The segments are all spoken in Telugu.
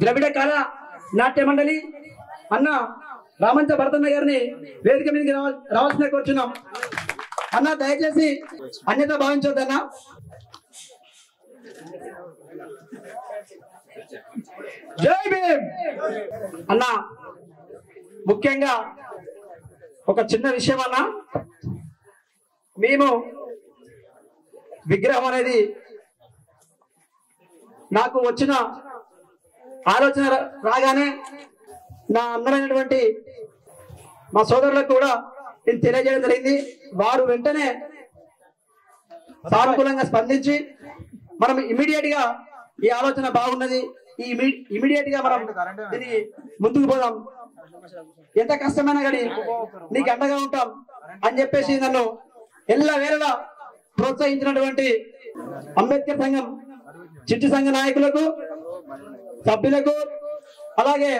ద్రవిడ కళ నాట్య మండలి అన్న రామంచ భరతన్న గారిని వేదిక మీదకి రావాల్సిన కోరుచున్నాం. అన్న దయచేసి అన్యత భావించొద్దన్నా. జై భీమ్ అన్న. ముఖ్యంగా ఒక చిన్న విషయం అన్న, మేము విగ్రహం అనేది నాకు వచ్చిన ఆలోచన రాగానే నా అందరైనటువంటి మా సోదరులకు కూడా నేను తెలియజేయడం జరిగింది. వారు వెంటనే సానుకూలంగా స్పందించి మనం ఇమీడియట్ గా ఈ ఆలోచన బాగున్నది, ఈ ఇమీడియట్ గా మనం దీన్ని ముందుకు పోదాం, ఎంత కష్టమైనా కానీ నీకు అండగా ఉంటాం అని చెప్పేసి నన్ను ఎల్లవేళలా ప్రోత్సహించినటువంటి అంబేద్కర్ సంఘం చిట్టి సంఘ నాయకులకు, సభ్యులకు, అలాగే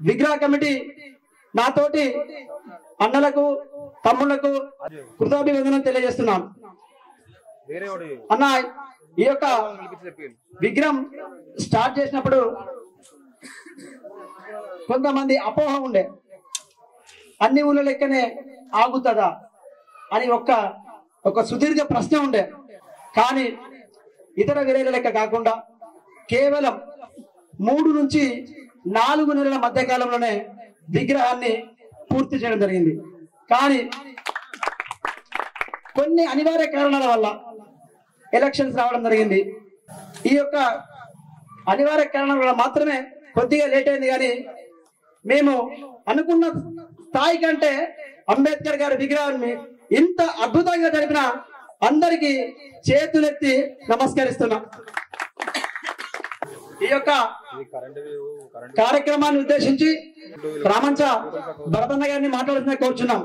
విగ్రహ కమిటీ నాతోటి అన్నలకు, తమ్ముళ్లకు కృతజ్ఞతలు తెలియజేస్తున్నాం. అన్న, ఈ యొక్క విగ్రహం స్టార్ట్ చేసినప్పుడు కొంతమంది అపోహ ఉండే, అన్ని ఊళ్ళ లెక్కనే ఆగుతుందా అని ఒక సుదీర్ఘ ప్రశ్న ఉండే. కానీ ఇతర విలేల లెక్క కాకుండా కేవలం 3 నుంచి 4 నెలల మధ్య కాలంలోనే విగ్రహాన్ని పూర్తి చేయడం జరిగింది. కానీ కొన్ని అనివార్య కారణాల వల్ల ఎలక్షన్స్ రావడం జరిగింది. ఈ యొక్క అనివార్య కారణాల వల్ల మాత్రమే కొద్దిగా లేట్ అయింది. కానీ మేము అనుకున్న స్థాయి కంటే అంబేద్కర్ గారి విగ్రహాన్ని ఇంత అద్భుతంగా జరిపిన అందరికీ చేతులెత్తి నమస్కరిస్తున్నాం. ఈ యొక్క కార్యక్రమాన్ని ఉద్దేశించి రామంచ భరతన్న గారిని మాట్లాడుతున్నా కోరుచున్నాం.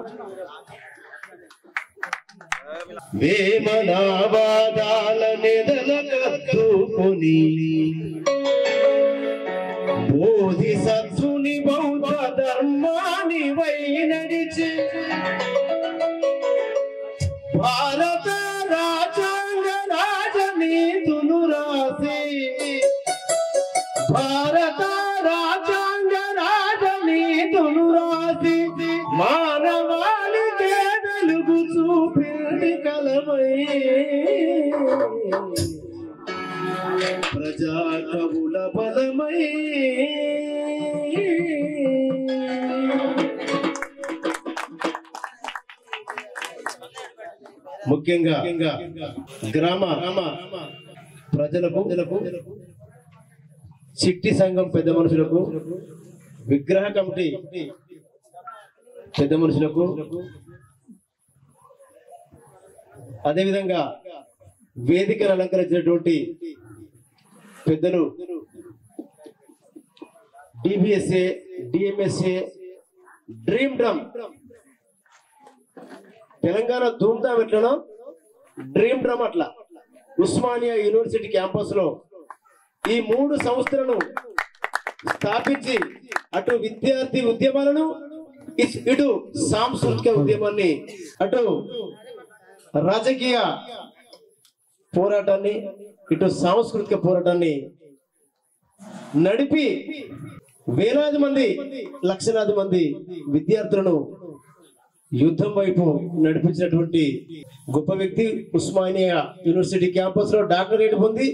వేమనావాదాల నెదలకత్తుకొని బోధిసత్వుని బౌద్ధ ధర్మాన్ని వై నడిచి భారత రాజ్యాంగ రాజనీతులు రాసి భారత రాజ్యాంగ రాజనీతులు రాసి మానవాళికే వెలుగు చూపింది కలమై ప్రజా కవుల బలమై ముఖ్యంగా గ్రామ ప్రజలకు, చిట్టి సంఘం పెద్ద మనుషులకు, విగ్రహ కమిటీ పెద్ద మనుషులకు, అదేవిధంగా వేదికను అలంకరించినటువంటి పెద్దలు DBSA, DMSA, dream drum Telangana ధూమ్ధాం ఎట్లనో డ్రీమ్ డ్రమ్ అట్లా ఉస్మానియా యూనివర్సిటీ క్యాంపస్ లో ఈ 3 సంస్థలను స్థాపించి అటు విద్యార్థి ఉద్యమాలను, ఇటు సాంస్కృతిక ఉద్యమాన్ని, అటు రాజకీయ పోరాటాన్ని, ఇటు సాంస్కృతిక పోరాటాన్ని నడిపి వేలాది మంది, లక్షలాది మంది విద్యార్థులను యుద్ధం వైపు నడిపించినటువంటి గొప్ప వ్యక్తి. ఉస్మానియా యూనివర్సిటీ క్యాంపస్ లో డాక్టరేట్ పొంది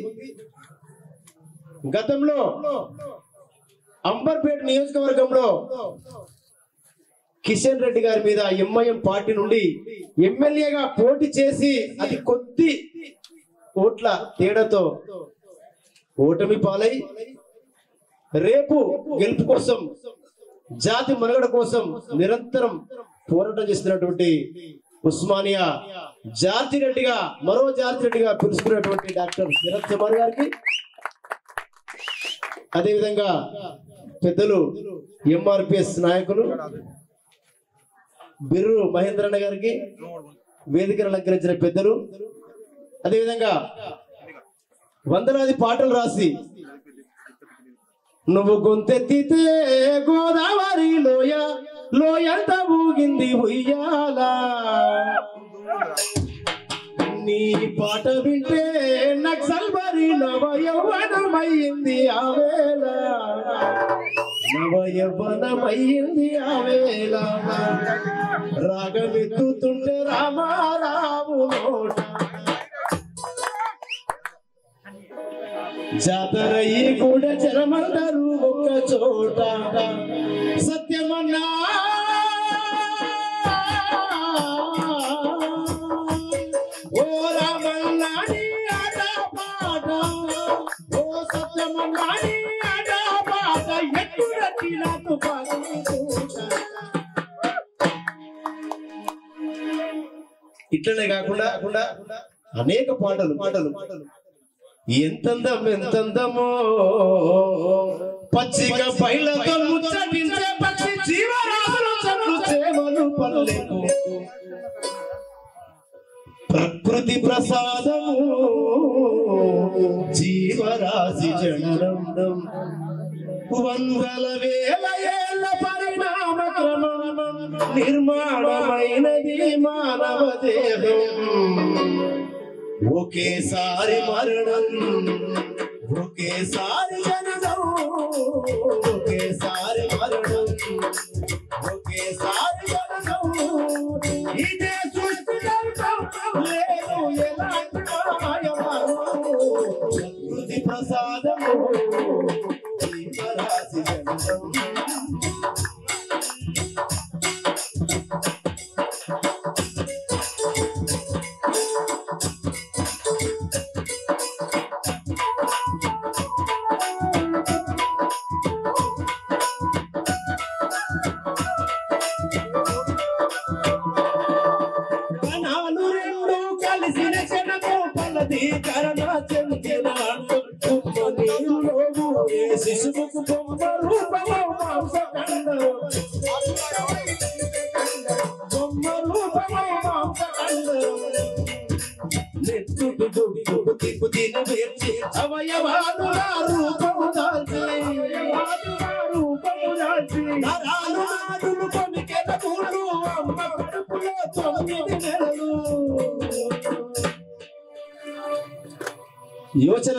గతంలో అంబర్పేట నియోజకవర్గంలో కిషన్ రెడ్డి గారి మీద ఎంఐఎం పార్టీ నుండి ఎమ్మెల్యేగా పోటీ చేసి అతి కొద్ది ఓట్ల తేడాతో ఓటమి పాలై రేపు గెలుపు కోసం, జాతి మనుగడ కోసం నిరంతరం పోరాటం చేస్తున్నటువంటి ఉస్మానియా జాతిరెడ్డిగా, మరో జాతిరెడ్డిగా పిలుచుకున్నటువంటి డాక్టర్ శరత్ చమార్ గారికి, అదేవిధంగా పెద్దలు ఎంఆర్పిఎస్ నాయకులు బిర్రు మహేంద్రన్న గారికి, వేదికను అలంకరించిన పెద్దలు, అదేవిధంగా వందలాది పాటలు రాసి నువ్వు గొంతెత్తితే గోదావరి లోయంత ఊగింది ఉయ్యాల, నీ పాట వింటే నక్సల్ బరి నవ యవ్వనమయ్యింది ఆవేళ, నవ యవ్వనమయ్యింది ఆ వేళ రాగమెత్తుతుంటే రామారావు నోట జాతరయ్యి కూడా జనమందరూ ఒక్క చోట సత్యమన్నా ఓ రామన్నాని ఆట పాట ఓ సత్యమన్నాని ఆట పాట ఎట్టు రచినట్టు ఇట్లనే కాకుండా అనేక పాటలు ఎంతందమో పచ్చిక పైలతో ముచ్చటించే పక్షి జీవరాశులు చెట్లు చేమలు పనులకు ప్రకృతి ప్రసాదము జీవరాశి జననం వందల వేల ఏళ్ళ పరిణామ క్రమం నిర్మాణమైనది మానవ దేహం ఒకేసారి మరణం ఒకేసారి జననం ఒకేసారి మరణం ఒకేసారి జననం ఇదే సృష్టిలో లేదు ఎలాంటి ప్రకృతి ప్రసాదము జీవరాశి జననం శిశువుకు బొమ్మ రూపమో మాంసఖండము బొమ్మ రూపమో మాంసఖండము నెత్తుడు దుడ్డు తిప్పు తిన వేర్చి అవయవాదుల రూపము దాల్చి నరాలు నాడులు కొమికెల పూలు అమ్మ కడుపులో 9 నెలలు యోచన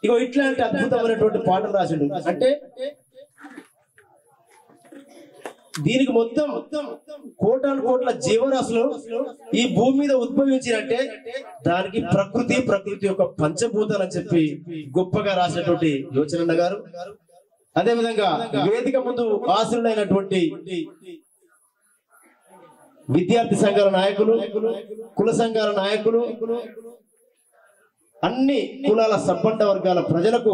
ఇగో ఇట్లాంటి అద్భుతమైనటువంటి పాటలు రాసిండు అంటే దీనికి మొత్తం కోటాను కోట్ల జీవరాశులు ఈ భూమి మీద ఉద్భవించినట్టే దానికి ప్రకృతి యొక్క పంచభూతాలు అని చెప్పి గొప్పగా రాసినటువంటి యోచనన్న గారు అదే విధంగా వేదిక ముందు ఆశీనులైనటువంటి విద్యార్థి సంఘాల నాయకులు కుల సంఘాల నాయకులు అన్ని కులాల సంపన్న వర్గాల ప్రజలకు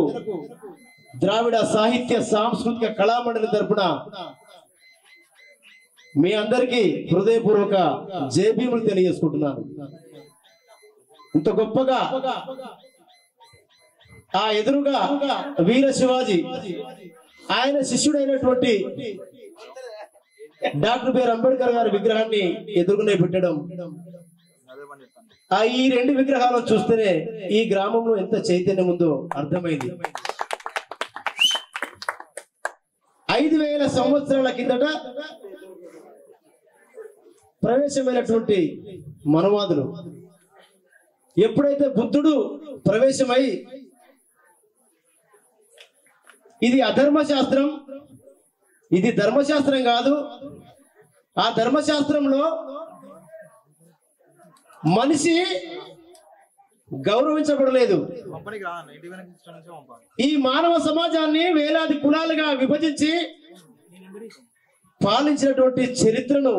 ద్రావిడ సాహిత్య సాంస్కృతిక కళామండలి తరపున మీ అందరికీ హృదయపూర్వక జయభీములు తెలియజేసుకుంటున్నాను. ఇంత గొప్పగా ఆ ఎదురుగా వీర శివాజీ ఆయన శిష్యుడైనటువంటి డాక్టర్ బిఆర్ అంబేద్కర్ గారి విగ్రహాన్ని ఎదురుగానే పెట్టడం ఈ 2 విగ్రహాలను చూస్తేనే ఈ గ్రామంలో ఎంత చైతన్యం ఉందో అర్థమైంది. 5000 సంవత్సరాల కిందట ప్రవేశమైనటువంటి మనవాదులు ఎప్పుడైతే బుద్ధుడు ప్రవేశమై ఇది అధర్మశాస్త్రం ఇది ధర్మశాస్త్రం కాదు ఆ ధర్మశాస్త్రంలో మనిషి గౌరవించబడలేదు ఈ మానవ సమాజాన్ని వేలాది కులాలుగా విభజించి పాలించినటువంటి చరిత్రను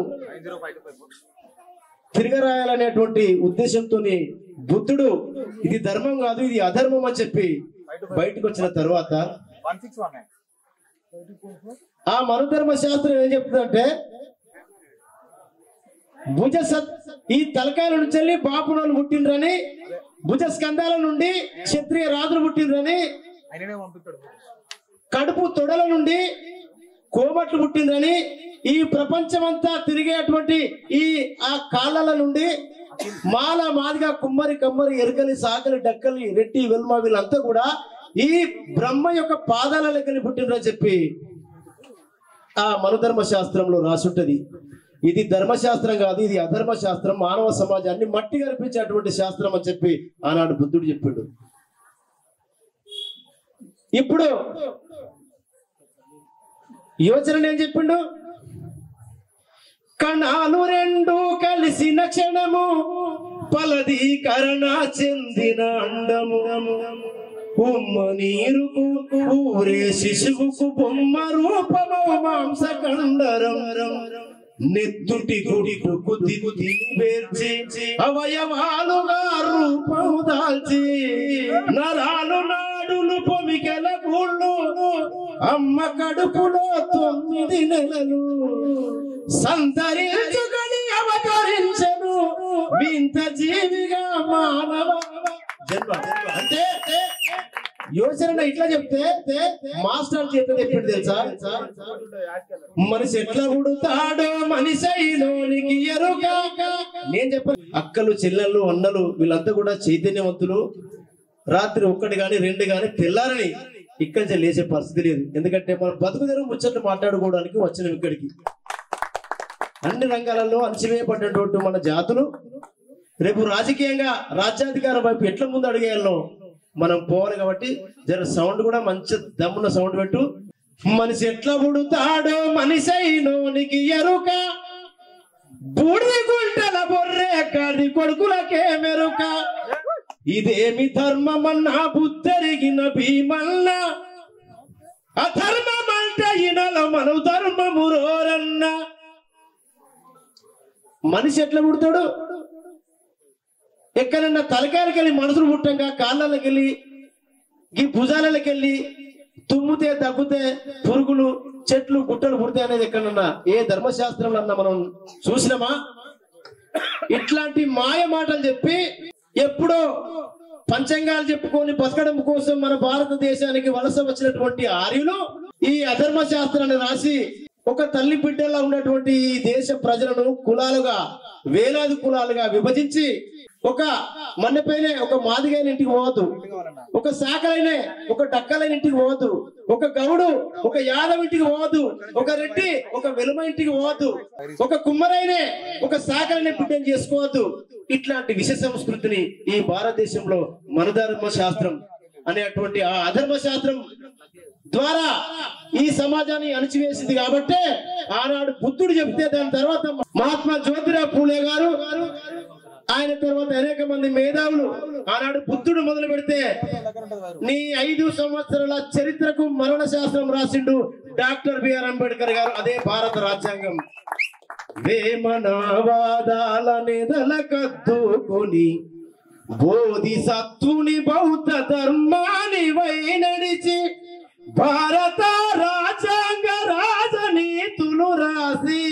తిరగరాయాలనేటువంటి ఉద్దేశంతో బుద్ధుడు ఇది ధర్మం కాదు ఇది అధర్మం అని చెప్పి బయటకు వచ్చిన తర్వాత ఆ మనుధర్మ శాస్త్రం ఏం చెప్తుందంటే ఈ తలకాయల నుంచి వెళ్ళి బాపునోళ్ళు పుట్టిండ్రని భుజ స్కంధాల నుండి క్షత్రియ రాజులు పుట్టిండ్రని కడుపు తొడల నుండి కోమట్లు పుట్టిండ్రని ఈ ప్రపంచమంతా తిరిగేటువంటి ఆ కాళ్ళల నుండి మాల మాదిగా కుమ్మరి కమ్మరి ఎరకలి సాకలి డక్కలి రెడ్డి వెల్మ వీళ్ళంతా కూడా ఈ బ్రహ్మ యొక్క పాదాల లెక్కని పుట్టిండ్రని చెప్పి ఆ మనుధర్మ శాస్త్రంలో రాసుంటది. ఇది ధర్మశాస్త్రం కాదు ఇది అధర్మ శాస్త్రం మానవ సమాజాన్ని మట్టి కనిపించేటువంటి శాస్త్రం అని చెప్పి ఆనాడు బుద్ధుడు చెప్పాడు. ఇప్పుడు యోచన ఏం చెప్పిండు? కణాలు రెండు కలిసిన క్షణము ఫలదీకరణ చెందిన అండము ఉమ్మ నీరుకు ఊరే శిశువుకు బొమ్మ రూపము మాంస కండరం నెత్తుటి గుడికు తిని వేర్చి అవయవాలుగా రూపం దాల్చి నరాలు నాడులు పొమికెల గూళ్ళు అమ్మ కడుపులో 9 నెలలు సంతరించుకొని అవతరించను వింత జీవిగా మానవ జన్మ. అంటే యోచన ఇట్లా చెప్తే మాస్టర్ చేత చెప్పిండు తెలుసా? మనిషి ఎట్లా పుడతాడో మనిషిలోనికి ఎరుక. నేను చెప్పాను, అక్కలు చెల్లెళ్ళు అన్నలు వీళ్ళంతా కూడా చైతన్యవంతులు. రాత్రి 1 గాని 2 గాని తెల్లారని ఇక్కడి నుంచి లేచే పరిస్థితి లేదు. ఎందుకంటే మనం బతుకు తెరువు ముచ్చట్లు మాట్లాడుకోవడానికి వచ్చినాం ఇక్కడికి. అన్ని రంగాలలో అణచివేయబడ్డటువంటి మన జాతులు రేపు రాజకీయంగా రాజ్యాధికారం వైపు ఎట్లా ముందు అడిగేయాలో మనం పోవాలి. కాబట్టి జర సౌండ్ కూడా మంచి దమ్మున్న సౌండ్ పెట్టు. మనిషి ఎట్లా పుడతాడో మనిషిలోనికి ఎరుక బూడి గుంటల బొర్రే కడి కొడుకులకే మెరుక ఇదేమి ధర్మమన్నా బుద్ధరిగిన భీమల్ల అధర్మమంట ఇనల మను ధర్మము రోరన్న. మనిషి ఎట్లా పుడతాడు? ఎక్కడన్నా తలకాయలకి వెళ్ళి మనుషులు పుట్టంగా కాళ్ళకి వెళ్ళి ఈ భుజాలకి వెళ్ళి తుమ్మితే దగ్గుతే పురుగులు చెట్లు గుట్టలు పుడతాయి అనేది ఎక్కడన్నా ఏ ధర్మశాస్త్రంలో అన్నా మనం చూసినామా? ఇట్లాంటి మాయ మాటలు చెప్పి ఎప్పుడో పంచంగాలు చెప్పుకొని బతకడం కోసం మన భారతదేశానికి వలస వచ్చినటువంటి ఆర్యులు ఈ అధర్మ శాస్త్రాన్ని రాసి ఒక తల్లి బిడ్డలా ఉన్నటువంటి ఈ దేశ ప్రజలను కులాలుగా వేలాది కులాలుగా విభజించి ఒక మన్నెపైనే ఒక మాదిగైన ఇంటికి పోవద్దు, ఒక శాఖలైనే ఒక డక్కలైన ఇంటికి పోవద్దు, ఒక గౌడు ఒక యాదవ్ ఇంటికి పోవద్దు, ఒక రెడ్డి ఒక వెలుమ ఇంటికి పోవద్దు, ఒక కుమ్మరైనే ఒక శాఖలైన బిడ్డను చేసుకోవద్దు. ఇట్లాంటి విష సంస్కృతిని ఈ భారతదేశంలో మనధర్మ శాస్త్రం అనేటువంటి ఆ అధర్మ శాస్త్రం ద్వారా ఈ సమాజాన్ని అణచివేసింది. కాబట్టి ఆనాడు బుద్ధుడు చెప్తే దాని తర్వాత మహాత్మా జ్యోతిరావు పూలే గారు, ఆయన తర్వాత అనేక మంది మేధావులు ఆనాడు బుద్ధుడు మొదలు పెడితే నీ 5 సంవత్సరాల చరిత్రకు మరణ శాస్త్రం రాసిండు డాక్టర్ బిఆర్ అంబేద్కర్ గారు. అదే భారత రాజ్యాంగం. వేమనవాదాల నెదల కద్దుకొని బోధిసత్వుని బౌద్ధ ధర్మాన్ని వై నడిచి భారత రాజ్యాంగ రాజనీతులు రాసి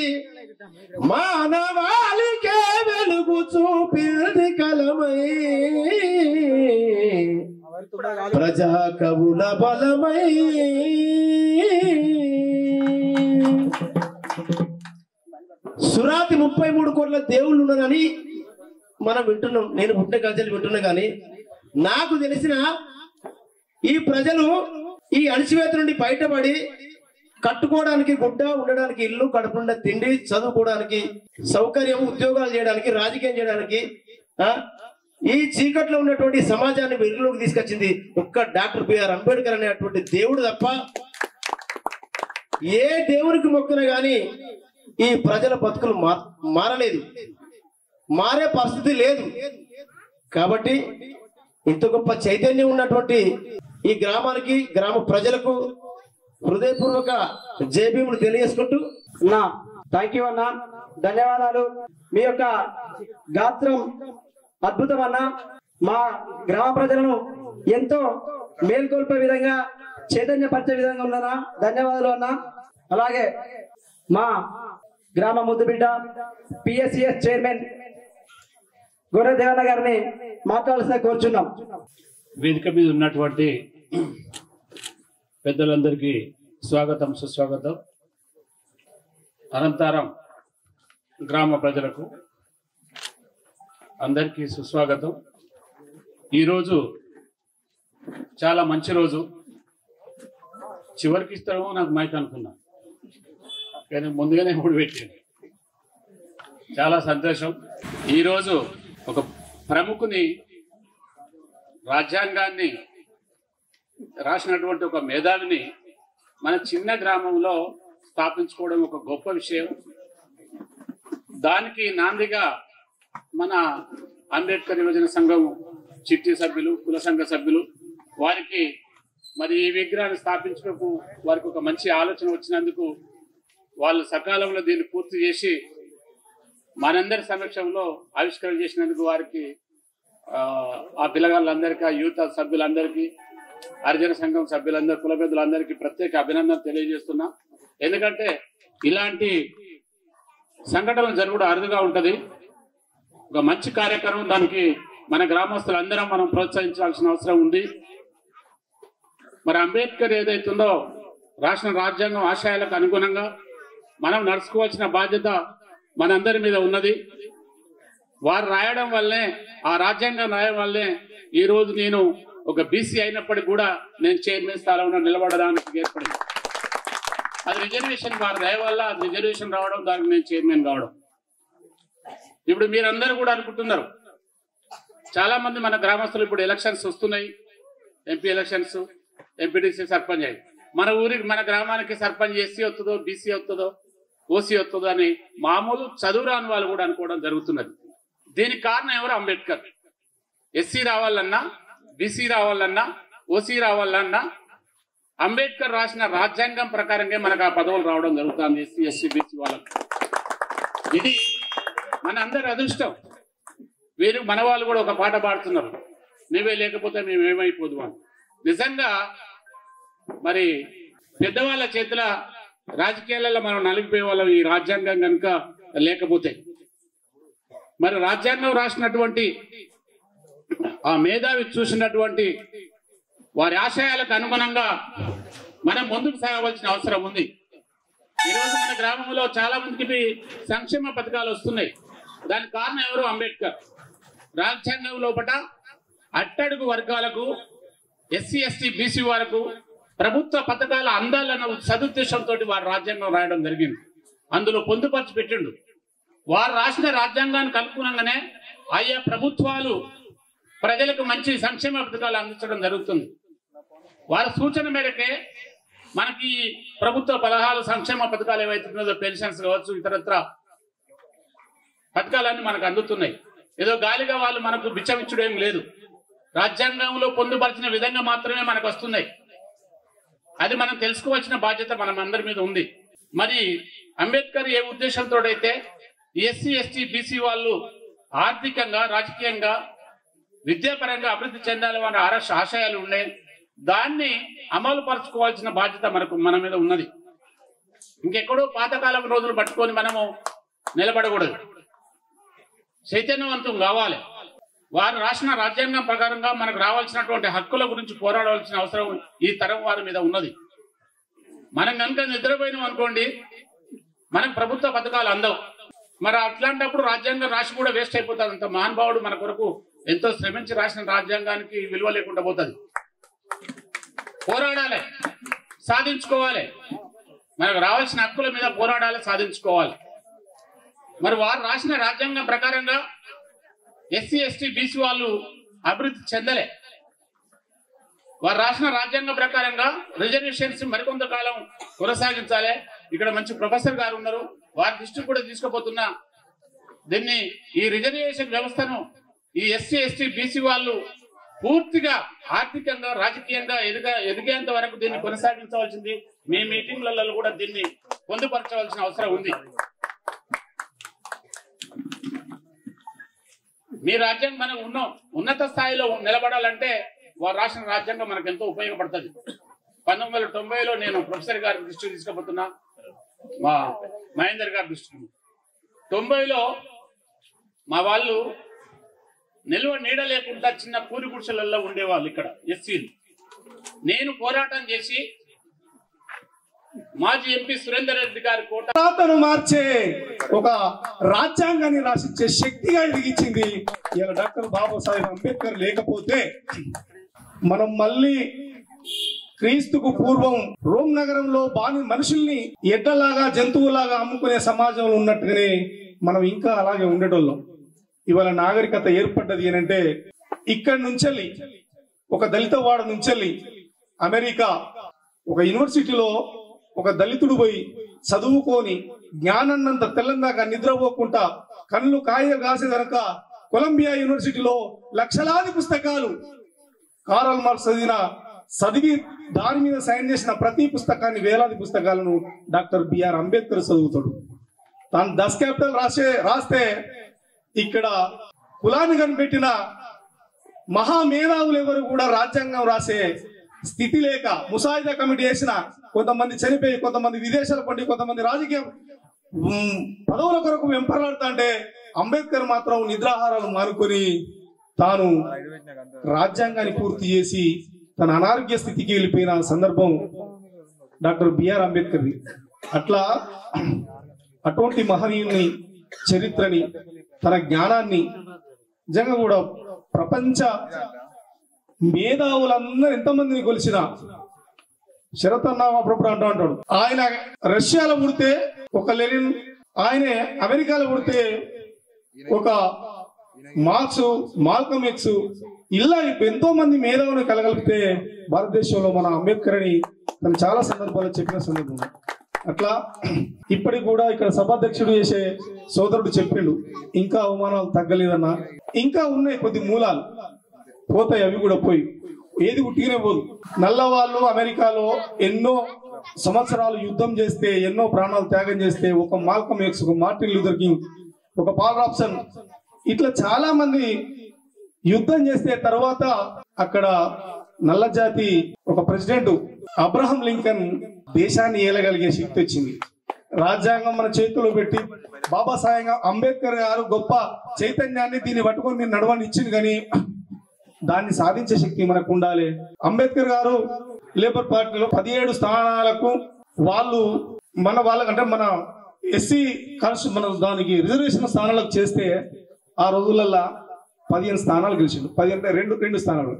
మానవాళికే వెలుగు చూపింది కలమై ప్రజా కవుల బలమై. సురాతి 33 కోట్ల దేవుళ్ళు ఉన్నారని మనం వింటున్నాం. నేను పుట్టిన కథలు వింటున్నా కానీ నాకు తెలిసిన ఈ ప్రజలు ఈ అణచివేత నుండి బయటపడి కట్టుకోవడానికి గుడ్డ, ఉండడానికి ఇల్లు, కడుపుండా తిండి, చదువుకోవడానికి సౌకర్యం, ఉద్యోగాలు చేయడానికి, రాజకీయం చేయడానికి ఈ చీకట్లో ఉన్నటువంటి సమాజాన్ని వెలుగులోకి తీసుకొచ్చింది ఒక్క డాక్టర్ బిఆర్ అంబేద్కర్ అనేటువంటి దేవుడు తప్ప ఏ దేవునికి మొక్కినా గాని ఈ ప్రజల బతుకులు మారలేదు, మారే పరిస్థితి లేదు. కాబట్టి ఇంత గొప్ప చైతన్యం ఉన్నటువంటి ఈ గ్రామానికి, గ్రామ ప్రజలకు హృదయపూర్వక జయభీములు తెలియజేసుకుంటూ అన్నా థ్యాంక్ యూ అన్నా, ధన్యవాదాలు. మీ యొక్క గాత్రం అద్భుతం అన్నా. మా గ్రామ ప్రజలను ఎంతో మేల్కొల్పే విధంగా, చైతన్యపరిచే విధంగా ఉందన్నా. ధన్యవాదాలు అన్నా. అలాగే మా గ్రామ ముద్దుబిడ్డ పిఎస్సిఎస్ చైర్మన్ గొర్రె దేవన్న గారిని మాట్లాడాల్సిన కోరుచున్నాం. వేదిక మీద ఉన్నటువంటి పెద్దలందరికీ స్వాగతం, సుస్వాగతం. అనంతరం గ్రామ ప్రజలకు అందరికీ సుస్వాగతం. ఈరోజు చాలా మంచి రోజు. చివరికి ఇస్తామో నాకు మైక్ అనుకున్నా, కానీ ముందుగానే మూడు పెట్టింది. చాలా సంతోషం. ఈరోజు ఒక ప్రముఖుని, రాజ్యాంగాన్ని రాసినటువంటి ఒక మేధావిని మన చిన్న గ్రామంలో స్థాపించుకోవడం ఒక గొప్ప విషయం. దానికి నాందిగా మన అంబేద్కర్ యువజన సంఘం చిట్టి సభ్యులు, కుల సంఘ సభ్యులు వారికి మరి ఈ విగ్రహాన్ని స్థాపించడానికి వారికి ఒక మంచి ఆలోచన వచ్చినందుకు వాళ్ళు సకాలంలో దీన్ని పూర్తి చేసి మనందరి సమక్షంలో ఆవిష్కరణ చేసినందుకు వారికి ఆ పిల్లగాళ్ళందరికీ, ఆ యూత్ సభ్యులందరికీ, హరిజన సంఘం సభ్యులందరూ, కుల పెద్దలందరికీ ప్రత్యేక అభినందనలు తెలియజేస్తున్నా. ఎందుకంటే ఇలాంటి సంఘటనలు జరుగుడు అరుదుగా ఉంటది. ఒక మంచి కార్యక్రమం, దానికి మన గ్రామస్తులందరం మనం ప్రోత్సహించాల్సిన అవసరం ఉంది. మరి అంబేద్కర్ ఏదైతుందో రాష్ట్ర రాజ్యాంగం ఆశయాలకు అనుగుణంగా మనం నడుచుకోవాల్సిన బాధ్యత మనందరి మీద ఉన్నది. వారు రాయడం వల్లే, ఆ రాజ్యాంగం రాయడం వల్లే ఈ రోజు నేను ఒక బీసీ అయినప్పటికీ కూడా నేను చైర్మన్ స్థానంలో నిలబడడానికి ఏర్పడింది. అది రిజర్వేషన్ వారి దయ వల్ల అది రిజర్వేషన్ రావడం, దానికి నేను చైర్మన్ కావడం. ఇప్పుడు మీరందరూ కూడా అనుకుంటున్నారు, చాలా మంది మన గ్రామస్తులు ఇప్పుడు ఎలక్షన్స్ వస్తున్నాయి, ఎంపీ ఎలక్షన్స్, ఎంపీటీసీ, సర్పంచ్ అయ్యి మన ఊరికి, మన గ్రామానికి సర్పంచ్ ఎస్సీ వస్తుందో, బీసీ వస్తుందో, ఓసీ వస్తుందో అని మామూలు చదువు రాని వాళ్ళు కూడా అనుకోవడం జరుగుతున్నది. దీనికి కారణం ఎవరు? అంబేద్కర్. ఎస్సీ రావాలన్నా, బీసీ రావాలన్నా, ఓసీ రావాలన్నా అంబేద్కర్ రాసిన రాజ్యాంగం ప్రకారంగా మనకు ఆ పదవులు రావడం జరుగుతుంది. ఎస్సీ, ఎస్సీ, బీసీ వాళ్ళకు ఇది మన అందరి అదృష్టం. వీరు మన వాళ్ళు కూడా ఒక పాట పాడుతున్నారు, నువ్వే లేకపోతే మేము ఏమైపోదు అని. నిజంగా మరి పెద్దవాళ్ళ చేతుల రాజకీయాలలో మనం నలిగిపోయే వాళ్ళం ఈ రాజ్యాంగం కనుక లేకపోతే. మరి రాజ్యాంగం రాసినటువంటి ఆ మేధావి చూసినటువంటి వారి ఆశయాలకు అనుగుణంగా మనం ముందుకు సాగవలసిన అవసరం ఉంది. ఈరోజు మన గ్రామంలో చాలా మందికి సంక్షేమ పథకాలు వస్తున్నాయి. దానికి కారణం ఎవరు? అంబేద్కర్. రాజ్యాంగం లోపల అట్టడుగు వర్గాలకు, ఎస్సీ, ఎస్టీ, బీసీ వారికి ప్రభుత్వ పథకాల అందాలన్న సదుద్దేశంతో వారు రాజ్యాంగం రాయడం జరిగింది. అందులో పొందుపరిచి పెట్టిండు. వారు రాసిన రాజ్యాంగానికి అనుగుణంగానే ఆయా ప్రభుత్వాలు ప్రజలకు మంచి సంక్షేమ పథకాలు అందించడం జరుగుతుంది. వారి సూచన మేరకే మనకి ప్రభుత్వ పదహారు సంక్షేమ పథకాలు ఏవైతే పెన్షన్స్ కావచ్చు, ఇతరత్ర పథకాలన్నీ మనకు అందుతున్నాయి. ఏదో గాలిగా వాళ్ళు మనకు బిచ్చమిచ్చుడేం లేదు. రాజ్యాంగంలో పొందుపరిచిన విధంగా మాత్రమే మనకు వస్తున్నాయి. అది మనం తెలుసుకోవాల్సిన బాధ్యత మనం అందరి మీద ఉంది. మరి అంబేద్కర్ ఏ ఉద్దేశంతో అయితే ఎస్సీ, ఎస్టీ, బీసీ వాళ్ళు ఆర్థికంగా, రాజకీయంగా, విద్యాపరంగా అభివృద్ధి చెందాలని ఆశయాలు ఉన్నాయి, దాన్ని అమలు పరచుకోవాల్సిన బాధ్యత మన మీద ఉన్నది. ఇంకెక్కడో పాతకాలం రోజులు పట్టుకొని మనము నిలబడకూడదు. చైతన్యవంతం కావాలి. వారు రాసిన రాజ్యాంగం ప్రకారంగా మనకు రావాల్సినటువంటి హక్కుల గురించి పోరాడవలసిన అవసరం ఈ తరం వారి మీద ఉన్నది. మనం కనుక నిద్రపోయినాం అనుకోండి, మనకు ప్రభుత్వ పథకాలు అందవు. మరి అట్లాంటప్పుడు రాజ్యాంగం రాసి కూడా వేస్ట్ అయిపోతుంది. అంత మహానుభావుడు మన కొరకు ఎంతో శ్రమించి రాసిన రాజ్యాంగానికి విలువ లేకుండా పోతుంది. పోరాడాలి, సాధించుకోవాలి. మనకు రావాల్సిన హక్కుల మీద పోరాడాలి, సాధించుకోవాలి. మరి వారు రాసిన రాజ్యాంగం ప్రకారంగా ఎస్సీ, ఎస్టీ, బీసీ వాళ్ళు అభివృద్ధి చెందలే. వారు రాసిన రాజ్యాంగం ప్రకారంగా రిజర్వేషన్స్ మరికొంతకాలం కొనసాగించాలి. ఇక్కడ మంచి ప్రొఫెసర్ గారు ఉన్నారు, వారి దృష్టికి కూడా తీసుకుపోతున్నా. దీన్ని, ఈ రిజర్వేషన్ వ్యవస్థను ఈ ఎస్సీ, ఎస్టీ, బీసీ వాళ్ళు పూర్తిగా ఆర్థికంగా, రాజకీయంగా ఎదిగేంత వరకు దీన్ని కొనసాగించవలసింది. మీ మీటింగ్లలో కూడా దీన్ని పొందుపరచవలసిన అవసరం ఉంది. మీ రాజ్యాంగం మనం ఉన్నత స్థాయిలో నిలబడాలంటే వారు రాసిన రాజ్యాంగం మనకు ఎంతో ఉపయోగపడుతుంది. 1990లో నేను ప్రొఫెసర్ గారి దృష్టికి తీసుకుపోతున్నా, మా మహేందర్ గారి దృష్టికి. 90లో మా వాళ్ళు నిల్వ నీడ లేకుండా చిన్న పూరి గుడిసెలలో ఉండేవాళ్ళు ఇక్కడ ఎస్సీలు. నేను పోరాటం చేసి మాజీ ఎంపీ సురేందర్ రెడ్డి గారి కోటను మార్చే ఒక రాజ్యాంగాన్ని రాసిచ్చే శక్తిగా ఎదిగించింది ఇలా డాక్టర్ బాబాసాహెబ్ అంబేద్కర్. లేకపోతే మనం మళ్ళీ క్రీస్తుకు పూర్వం రోమ్ నగరంలో మనుషుల్ని ఎడ్డలాగా, జంతువులాగా అమ్ముకునే సమాజంలో ఉన్నట్టుగానే మనం ఇంకా అలాగే ఉండేటోళ్ళం. ఇవాళ నాగరికత ఏర్పడ్డది ఏంటంటే, ఇక్కడి నుంచెల్లి ఒక దళిత వాడ నుంచెల్లి అమెరికా ఒక యూనివర్సిటీలో ఒక దళితుడు పోయి చదువుకొని జ్ఞానాన్నంత తెల్లందాక నిద్రపోకుండా కళ్ళు కాయలు కాసే కనుక కొలంబియా యూనివర్సిటీలో లక్షలాది పుస్తకాలు కారల్ మార్క్స్ చదివి దాని మీద సైన్ చేసిన ప్రతి పుస్తకాన్ని వేలాది పుస్తకాలను డాక్టర్ బిఆర్ అంబేద్కర్ చదువుతాడు. తాను 10 క్యాపిటల్ రాస్తే ఇక్కడ కులాన్ని కనిపెట్టిన మహామేధావులు ఎవరు కూడా రాజ్యాంగం రాసే స్థితి లేక ముసాయిదా కమిటీ చేసిన కొంతమంది చనిపోయి, కొంతమంది విదేశాలు పండి, కొంతమంది రాజకీయ పదవుల కొరకు వెంపర్లాడుతా అంటే అంబేద్కర్ మాత్రం నిద్రాహారాలు మానుకొని తాను రాజ్యాంగాన్ని పూర్తి చేసి తన అనారోగ్య స్థితికి వెళ్ళిపోయిన సందర్భం డాక్టర్ బిఆర్ అంబేద్కర్. అట్లా అటువంటి మహనీయుని చరిత్రని, తన జ్ఞానాన్ని నిజంగా కూడా ప్రపంచ మేధావులందరూ ఎంతమందిని కొలిచిన శరత్ అన్న అప్పుడప్పుడు అంటాడు, ఆయన రష్యాలో పుడితే ఒక లెనిన్, ఆయనే అమెరికాలో పుడితే ఒక మార్క్స్, మాల్కమ్ ఎక్స్, ఇలా ఎంతో మంది మేధావుని కలగలిపితే భారతదేశంలో మన అంబేద్కర్ అని తను చాలా సందర్భాల్లో చెప్పిన సందర్భం. అట్లా ఇప్పటికి కూడా ఇక్కడ సభాధ్యక్షుడు చేసే సోదరుడు చెప్పిండు, ఇంకా అవమానాలు తగ్గలేదన్నా, ఇంకా ఉన్నాయి కొద్ది మూలాలు, పోతాయి, అవి కూడా పోయి ఏది ఉట్టిగానే పోదు. నల్లవాళ్ళు అమెరికాలో ఎన్నో సంవత్సరాలు యుద్ధం చేస్తే, ఎన్నో ప్రాణాలు త్యాగం చేస్తే, ఒక మాల్కమ్ ఎక్స్, ఒక మార్టిన్ లూథర్ కింగ్, ఒక పాల్ రాబ్సన్, ఇట్లా చాలా మంది యుద్ధం చేస్తే తర్వాత అక్కడ నల్ల జాతి ఒక ప్రెసిడెంట్ అబ్రహం లింకన్ దేశాన్ని ఏలగలిగే శక్తి వచ్చింది. రాజ్యాంగం మన చేతిలో పెట్టి బాబాసాహెబ్ అంబేద్కర్ గారు గొప్ప చైతన్యాన్ని దీన్ని పట్టుకొని మీరు నడవని ఇచ్చింది, కానీ దాన్ని సాధించే శక్తి మనకు ఉండాలి. అంబేద్కర్ గారు లేబర్ పార్టీలో 17 స్థానాలకు వాళ్ళు వాళ్ళకంటే మన ఎస్సీ మన దానికి రిజర్వేషన్ స్థానాలకు చేస్తే ఆ రోజులల్లో 15 స్థానాలు గెలిచిండు. 15 2 స్థానాలు.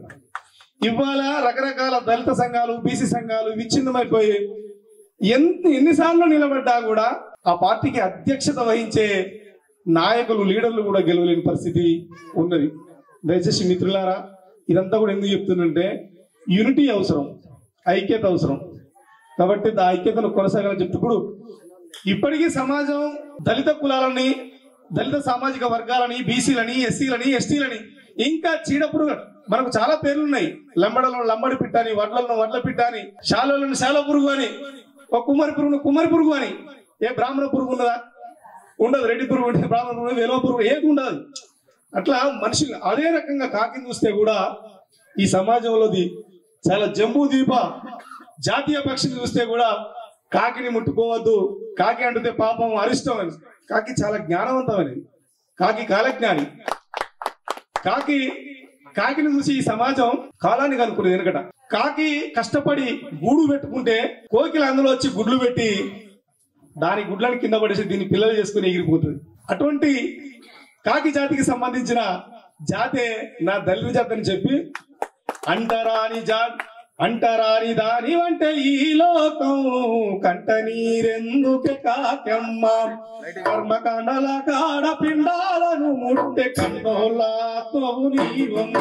ఇవాళ రకరకాల దళిత సంఘాలు, బీసీ సంఘాలు విచ్ఛిన్నమైపోయి ఎన్నిసార్లు నిలబడ్డా కూడా ఆ పార్టీకి అధ్యక్షత వహించే నాయకులు, లీడర్లు కూడా గెలవలేని పరిస్థితి ఉన్నది. దయచేసి మిత్రులారా, ఇదంతా కూడా ఎందుకు చెప్తుందంటే యూనిటీ అవసరం, ఐక్యత అవసరం. కాబట్టి ఆ ఐక్యతను కొనసాగాలని చెప్తూ ఇప్పటికీ సమాజం దళిత కులాలని, దళిత సామాజిక వర్గాలని, బీసీలని, ఎస్సీలని, ఎస్టీలని ఇంకా చీడపురుగు, మనకు చాలా పేర్లు ఉన్నాయి. లంబడలను లంబడి పిట్ట అని, వడ్లను వడ్ల పిట్ట అని, శాలోలను శాల పురుగు అని, ఒక కుమ్మరి పురుగును కుమ్మరి పురుగు అని. ఏ బ్రాహ్మణ పురుగు ఉన్నదా? ఉండదు. రెడ్డి పురుగు ఉంటే బ్రాహ్మణ పురుగు, వెలవ పురుగు ఏది ఉండదు. అట్లా మనుషులు అదే రకంగా కాకిని చూస్తే కూడా ఈ సమాజంలోది చాలా జంబూ ద్వీప జాతీయ పక్షిని చూస్తే కూడా కాకిని ముట్టుకోవద్దు, కాకి అంటుతే పాపం అరిష్టం అని. కాకి చాలా జ్ఞానవంతమైనది, కాకి కాలజ్ఞాని. కాకిని చూసి ఈ సమాజం కాలాన్ని కనుక్కునేది. ఎందుకంట కాకి కష్టపడి గూడు పెట్టుకుంటే కోకిల అందులో వచ్చి గుడ్లు పెట్టి దాని గుడ్లను కింద పడేసి దీన్ని పిల్లలు చేసుకుని ఎగిరిపోతుంది. అటువంటి కాకి జాతికి సంబంధించిన జాతే నా దళిత జాతి అని చెప్పి అంటరాని దాని అంటే ఈ లోకం కంట నీరెందుకే కాకెమ్మ కర్మకాండల కాడ పిండాలను ముట్టె కన్నోళ్ళతో నీవమ్మ.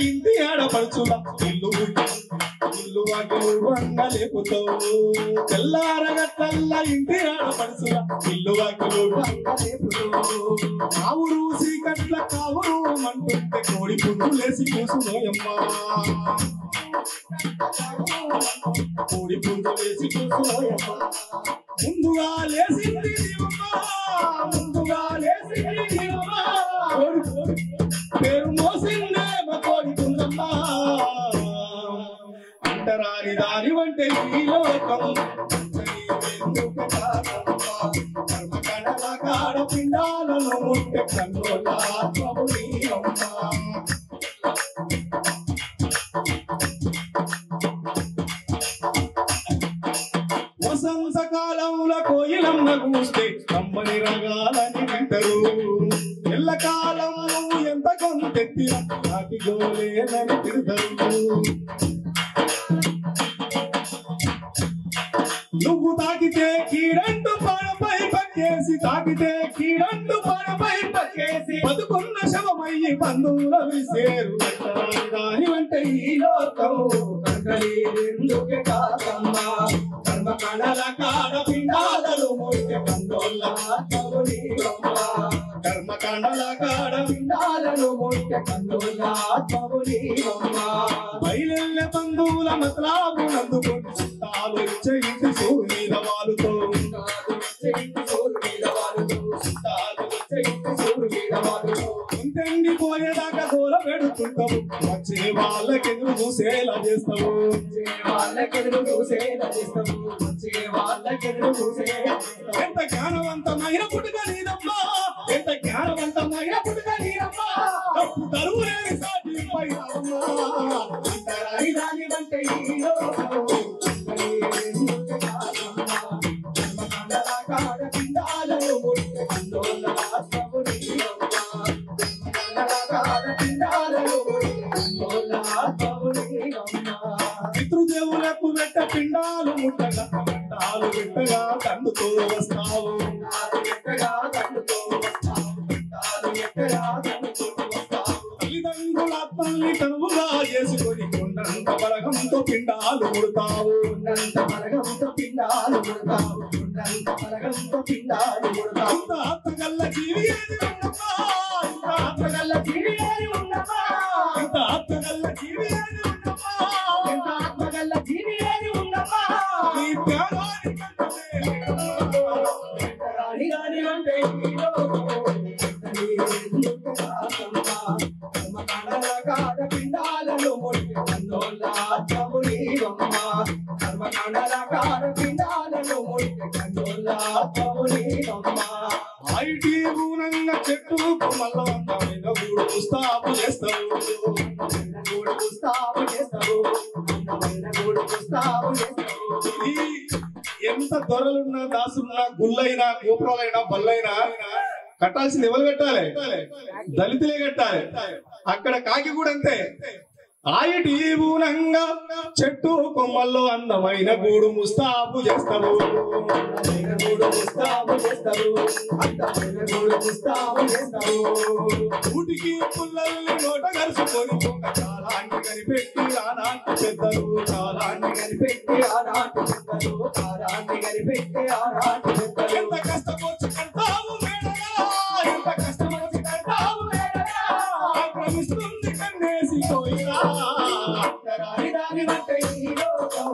ఇంటి ఆడపడుచులా ఇల్లు వాకిలు వండలేపుతావు. తెల్లారగట్లల్లా ఇంటి ఆడపడుచులా ఇల్లు వాకిలు వండలేపుతావు. కావురు సీకట్ల కావురు మంటుంటే కోడి పుంజులేసి కూసునోయమ్మా, కోడి పుంజులేసి కూసునోయమ్మా. ముందుగా లేసింది నీవమ్మా, ముందుగా లేసింది నీవమ్మా. పేరు మోసిందే ఈ లోకం కర్మకండల కాడ పిండాలను ముట్టె కన్నుల ఆత్మవు నీవమ్మ. వసంత కాలంలో కోయిలమ్మ కూస్తే కమ్మని రగాలని వింటరు. ఎల్లకాలం నువ్వు ఎంత కొంతెత్తిన నాటి గోలేనని తిడతారు. నువ్వు తాకితే కీడంటూ పడపై పక్కేసి తాకితే కీడంటూ పడపై పక్కేసి బతుకున్న శవమయ్యి బంధువుల విసేరు దాని అంటే ఈ లోకము కంకరీందుకే కాదమ్మా. కర్మకండల కాడ పిండాలను మోసే బంధువుల ఆత్మవు నీవమ్మ. కర్మకండల కాడ పిండాలను మోసే బంధువుల ఆత్మవు నీవమ్మ. బయలెల్లె బంధువుల మతలాబు నందుకొని చుట్టాలు ఇచ్చే ఇంటి సూరు మీద వాలుతో పోయేదాకా గోల పెడుతుంటావు. వచ్చే వాళ్ళకెదురు చూసేలా చేస్తావు. ఎంత జ్ఞానవంతమైన పుట్టుక నీదమ్మా. ఎంత జ్ఞానవంతమైన పుట్టుక నీదమ్మా. తప్పు తరువు లేని సాటి దానివంటే ఈ లోకం పితృదేవులకు పెట్ట పిండాలు ముట్టగా పిండాలు పెట్టగా తండుతో వస్తావు. తల్లిదండ్రుల ఆత్మల్ని తనువుగా చేసుకొని కొండంత బలగంతో పిండాలు ముడతావు. ఇంత ఆత్మగల్ల జీవి ఏది ఉన్నమా. ఇంత ఆత్మగల్ల జీవి ఏది ఉన్నమా. ఇంత ఆత్మగల్ల జీవి ఏది ఉన్నమా. ఇంత ఆత్మగల్ల జీవి ఏది ఉన్నమా. నీ త్యాగాన్ని అంటే పిండాలను మొట్టి కన్నోళ్ళ ఆత్మవు నీవమ్మ. కర్మకండల కాడ పిండాలను మొట్టి కన్నోళ్ళ ఆత్మవు నీవమ్మ. ఐటీ గుణంగా చెట్టు కొమ్మల మీద గూడు పుస్తాపు చేస్తావు. ఎంత దొరలున్నా దాసులున్నా గుళ్ళైనా గోపురాలైనా బల్లైనా కట్టాల్సింది ఎవరు కట్టాలి? దళితులే కట్టాలి. అక్కడ కాకి కూడా అంతే. ఆయటి ఊనంగా చెట్టు కొమ్మల్లో అందమైన గూడు ముస్తాబు చేస్తావు. ఊటికి పుల్లల్ని నోట కరుచుకొని కాలాన్ని కనిపెట్టి ఆనాటి పెద్దలు. కాలాన్ని కనిపెట్టి ఆనాటి పెద్దలు. కాలాన్ని కనిపెట్టి ఆనాటి పెద్దలు. ఎంత కష్టపొచ్చు కడతావు మేడగా. ఎంత కష్టపొచ్చు కడతావు మేడగా. ఆక్రమిస్తుంది కన్నేసి కోయినా. దానివంటే ఈ లోకం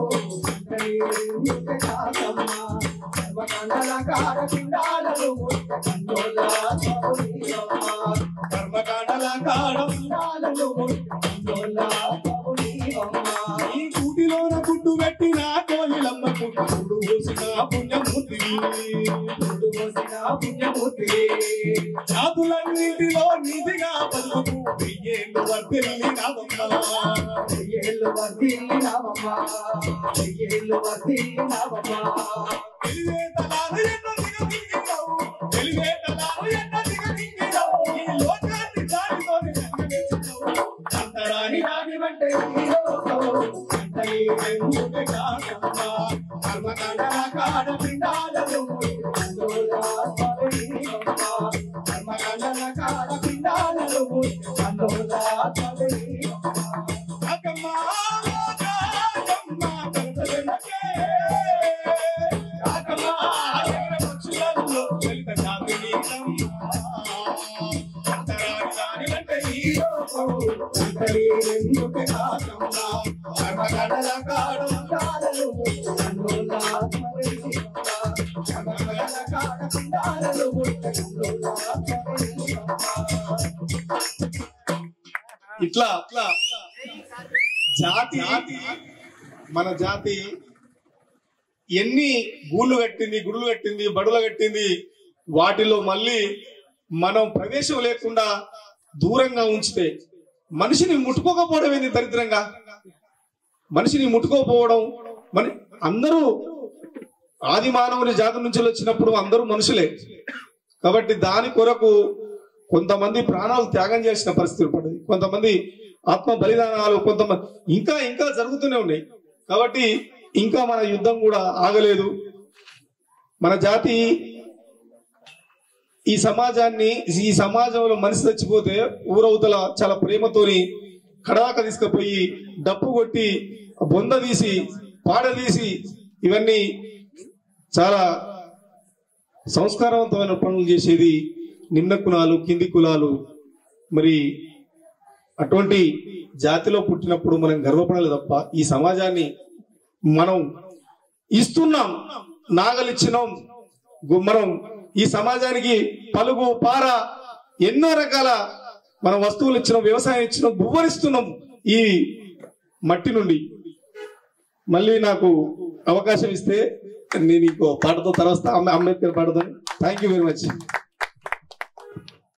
కర్మకండల కాడ పిండాలను ముట్ట కన్నోళ్ళ ఆత్మవు నీవమ్మ. కర్మకండల కాడ పిండాలను ముట్ట కన్నోళ్ళ ఆత్మవు నీవమ్మ. ఈ కూటిలోన గుడ్డు పెట్టిన కోయిలమ్మకు గుడ్డు పోసిన పుణ్యమూర్తి. గుడ్డు పోసిన పుణ్యమూర్తి. జాతులన్నింటిలో నిధిగా బతుకు వెయ్యేళ్ళు వర్ధిల్లినావమ్మ. వెయ్యేళ్ళు వర్ధిల్లినావమ్మ. వెయ్యేళ్ళు వర్ధిల్లినావమ్మ. తెలివేతలాను ఎన్నో దిగదిగినావు. తెలివేతలాను ఎన్నో దిగదిగినావు. ఈ లోకాన్ని దానితోని జన్మనిచ్చినావు. అంతరాని దానివంటే ఈ లోకం అంతరీందుకే కాదమ్మా. కర్మకండల కాడ పిండాలను కన్నోళ్ళ ఆత్మవు నీవమ్మ. కర్మకండల కాడ పిండాలను కన్నోళ్ళ ఆత్మవు నీవమ్మ. అకమ్మా కర్మకండల కాడ పిండాలను కన్నోళ్ళ ఆత్మవు నీవమ్మ. కర్మకండల కాడ పిండాలను కన్నోళ్ళ ఆత్మవు నీవమ్మ. ఇట్లా జాతి మన జాతి ఎన్ని గూళ్ళు కట్టింది, గుడులు కట్టింది, బడులు కట్టింది. వాటిలో మళ్ళీ మనం ప్రవేశం లేకుండా దూరంగా ఉంచితే మనిషిని ముట్టుకోకపోవడం ఏంది దరిద్రంగా? మనిషిని ముట్టుకోకపోవడం అందరూ ఆది మానవుని జాతి నుంచి వచ్చినప్పుడు అందరూ మనుషులే. కాబట్టి దాని కొరకు కొంతమంది ప్రాణాలు త్యాగం చేసిన పరిస్థితులు పడ్డది, కొంతమంది ఆత్మ బలిదానాలు, కొంతమంది ఇంకా ఇంకా జరుగుతూనే ఉన్నాయి. కాబట్టి ఇంకా మన యుద్ధం కూడా ఆగలేదు. మన జాతి ఈ సమాజంలో మనిషి చచ్చిపోతే ఊరవతల చాలా ప్రేమతోని కడాక తీసుకుపోయి డప్పు కొట్టి బొంద తీసి పాడదీసి ఇవన్నీ చాలా సంస్కారవంతమైన పనులు చేసేది నిమ్న కులాలు, కింది కులాలు. మరి అటువంటి జాతిలో పుట్టినప్పుడు మనం గర్వపడాలి తప్ప ఈ సమాజాన్ని మనం ఇస్తున్నాం, నాగలిచ్చినాం, మనం ఈ సమాజానికి పలుగు పార ఎన్నో రకాల మనం వస్తువులు ఇచ్చినాం, వ్యవసాయం ఇచ్చినాం, భువనిస్తున్నాం ఈ మట్టి నుండి. మళ్ళీ నాకు అవకాశం ఇస్తే నేను ఇంకో పాటతో తర్వాత అంబేద్కర్ పాటతో. Thank you very much.